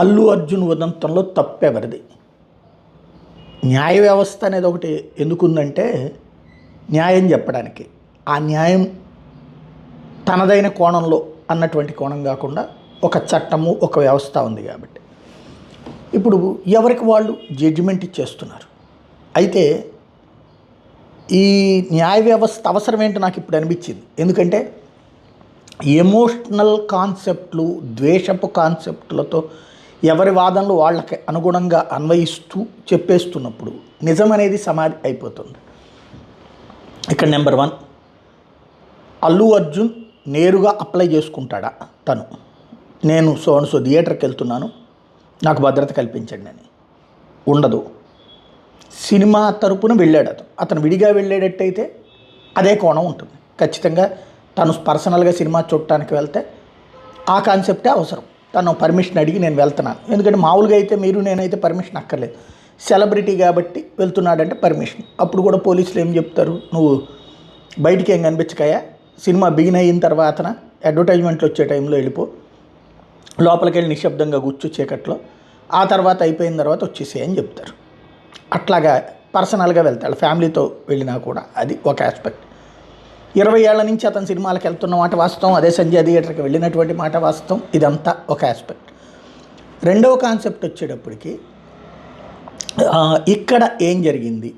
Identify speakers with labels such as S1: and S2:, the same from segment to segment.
S1: అల్లు అర్జున్ ఉదంతంలో తప్పెవరిది? న్యాయ వ్యవస్థ అనేది ఒకటి ఎందుకుందంటే న్యాయం చెప్పడానికి. ఆ న్యాయం తనదైన కోణంలో అన్నటువంటి కోణం కాకుండా ఒక చట్టము, ఒక వ్యవస్థ ఉంది కాబట్టి ఇప్పుడు ఎవరికి వాళ్ళు జడ్జిమెంట్ ఇచ్చేస్తున్నారు. అయితే ఈ న్యాయ వ్యవస్థ అవసరం ఏంటో నాకు ఇప్పుడు అనిపించింది. ఎందుకంటే ఎమోషనల్ కాన్సెప్ట్లు, ద్వేషపు కాన్సెప్ట్లతో ఎవరి వాదనలు వాళ్ళకి అనుగుణంగా అన్వయిస్తూ చెప్పేస్తున్నప్పుడు నిజం అనేది సమాధి అయిపోతుంది. ఇక్కడ నెంబర్ 1, అల్లు అర్జున్ నేరుగా అప్లై చేసుకుంటాడా? తను నేను సో థియేటర్కి వెళ్తున్నాను, నాకు భద్రత కల్పించండి అని ఉండదు. సినిమా తరపున వెళ్ళాడు అతను విడిగా వెళ్ళేటట్టయితే అదే కోణం ఉంటుంది. ఖచ్చితంగా తను పర్సనల్గా సినిమా చూడటానికి వెళ్తే ఆ కాన్సెప్టే అవసరం. తను పర్మిషన్ అడిగి నేను వెళ్తున్నాను. ఎందుకంటే మామూలుగా అయితే మీరు నేనైతే పర్మిషన్ అక్కర్లేదు. సెలబ్రిటీ కాబట్టి వెళ్తున్నాడంటే పర్మిషన్. అప్పుడు కూడా పోలీసులు ఏం చెప్తారు, నువ్వు బయటికి ఏం కనిపించకాయా, సినిమా బిగిన్ అయిన తర్వాతన అడ్వర్టైజ్మెంట్లు వచ్చే టైంలో వెళ్ళిపో, లోపలికి వెళ్ళి నిశ్శబ్దంగా కూర్చో చీకట్లో, ఆ తర్వాత అయిపోయిన తర్వాత వచ్చేసేయని అని చెప్తారు. అట్లాగా పర్సనల్గా వెళ్తాడు. ఫ్యామిలీతో వెళ్ళినా కూడా అది ఒక ఆస్పెక్ట్. 20 ఏళ్ల నుంచి అతను సినిమాలకు వెళ్తున్న మాట వాస్తవం. అదే సంజయ్ థియేటర్కి వెళ్ళినటువంటి మాట వాస్తవం. ఇదంతా ఒక ఆస్పెక్ట్. రెండవ కాన్సెప్ట్ వచ్చేటప్పటికి ఇక్కడ ఏం జరిగింది,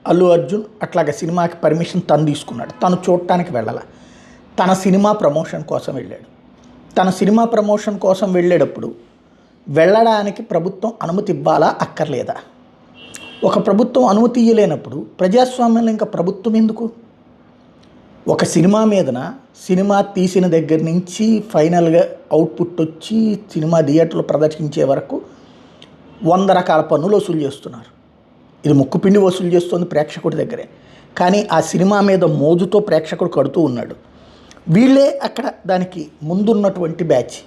S1: అల్లు అర్జున్ అట్లాగే సినిమాకి పర్మిషన్ తను తీసుకున్నాడు. తను చూడటానికి వెళ్ళాల, తన సినిమా ప్రమోషన్ కోసం వెళ్ళాడు. తన సినిమా ప్రమోషన్ కోసం వెళ్ళేటప్పుడు వెళ్ళడానికి ప్రభుత్వం అనుమతి ఇవ్వాలా అక్కర్లేదా? ఒక ప్రభుత్వం అనుమతి ఇవ్వలేనప్పుడు ప్రజాస్వామ్యంలో ఇంకా ప్రభుత్వం ఎందుకు? ఒక సినిమా మీదన సినిమా తీసిన దగ్గర నుంచి ఫైనల్గా అవుట్పుట్ వచ్చి సినిమా థియేటర్లో ప్రదర్శించే వరకు 100 రకాల పన్నులు వసూలు చేస్తున్నారు. ఇది ముక్కుపిండి వసూలు చేస్తుంది ప్రేక్షకుడి దగ్గరే. కానీ ఆ సినిమా మీద మోజుతో ప్రేక్షకుడు కడుతూ ఉన్నాడు. వీళ్ళే అక్కడ దానికి ముందున్నటువంటి బ్యాచ్.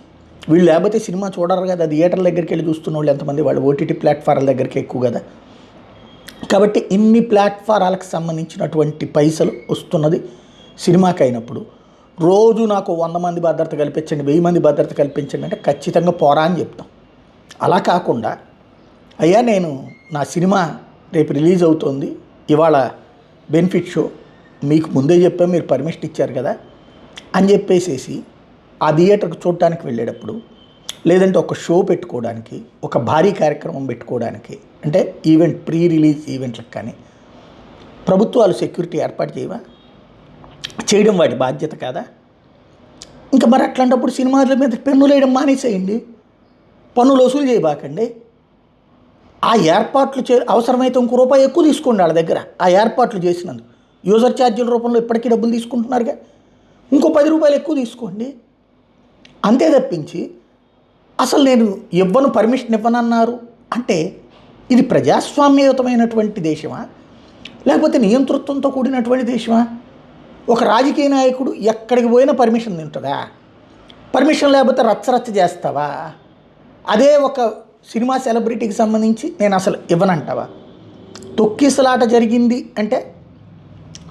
S1: వీళ్ళు లేకపోతే సినిమా చూడరు కదా. థియేటర్ల దగ్గరికి వెళ్ళి చూస్తున్న వాళ్ళు ఎంతమంది? వాళ్ళు ఓటీటీ ప్లాట్ఫారాల దగ్గరికి ఎక్కువ కదా. కాబట్టి ఇన్ని ప్లాట్ఫారాలకు సంబంధించినటువంటి పైసలు వస్తున్నది సినిమాకి అయినప్పుడు రోజు నాకు 100 మంది భద్రత కల్పించండి, 1000 మంది భద్రత కల్పించండి అంటే ఖచ్చితంగా పోరా అని చెప్తాం. అలా కాకుండా అయ్యా నేను నా సినిమా రేపు రిలీజ్ అవుతుంది, ఇవాళ బెనిఫిట్ షో మీకు ముందే చెప్పా, మీరు పర్మిషన్ ఇచ్చారు కదా అని చెప్పేసేసి ఆ థియేటర్కి చూడటానికి వెళ్ళేటప్పుడు, లేదంటే ఒక షో పెట్టుకోవడానికి, ఒక భారీ కార్యక్రమం పెట్టుకోవడానికి, అంటే ఈవెంట్ ప్రీ రిలీజ్ ఈవెంట్లకు కానీ ప్రభుత్వాలు సెక్యూరిటీ ఏర్పాటు చేయడం వాటి బాధ్యత కాదా? ఇంకా మరి అట్లాంటప్పుడు సినిమాల మీద పన్నులు వేయడం మానేసేయండి, పన్నులు వసూలు చేయబాకండి. ఆ ఏర్పాట్లు అవసరమైతే ఇంకో రూపాయి ఎక్కువ తీసుకోండి వాళ్ళ దగ్గర. ఆ ఏర్పాట్లు చేసినందుకు యూజర్ ఛార్జీల రూపంలో ఇప్పటికీ డబ్బులు తీసుకుంటున్నారుగా, ఇంకో 10 రూపాయలు ఎక్కువ తీసుకోండి. అంతే తప్పించి అసలు నేను పర్మిషన్ ఇవ్వనన్నారు అంటే ఇది ప్రజాస్వామ్యయుతమైనటువంటి దేశమా, లేకపోతే నియంతృత్వంతో కూడినటువంటి దేశమా? ఒక రాజకీయ నాయకుడు ఎక్కడికి పోయినా పర్మిషన్ తింటుందా? పర్మిషన్ లేకపోతే రచ్చరచ్చ చేస్తావా? అదే ఒక సినిమా సెలబ్రిటీకి సంబంధించి నేను అసలు ఇవ్వనంటావా? తొక్కిసలాట జరిగింది అంటే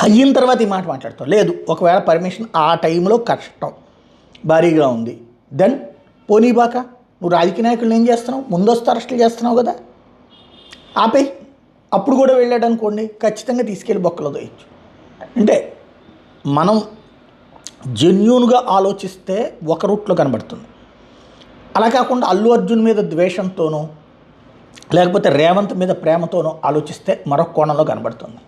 S1: అయిన తర్వాత ఈ మాట మాట్లాడతాం. లేదు, ఒకవేళ పర్మిషన్ ఆ టైంలో కష్టం భారీగా ఉంది, దెన్ పోనీబాక. నువ్వు రాజకీయ నాయకులను ఏం చేస్తున్నావు? ముందస్తు అరెస్టులు చేస్తున్నావు కదా, ఆపే. అప్పుడు కూడా వెళ్ళాడు అనుకోండి, ఖచ్చితంగా తీసుకెళ్ళి బొక్కలో దోయచ్చు. అంటే మనం జెన్యూన్గా ఆలోచిస్తే ఒక రూట్లో కనబడుతుంది. అలా కాకుండా అల్లు అర్జున్ మీద ద్వేషంతోనో లేకపోతే రేవంత్ మీద ప్రేమతోనో ఆలోచిస్తే మరొక కోణంలో కనబడుతుంది.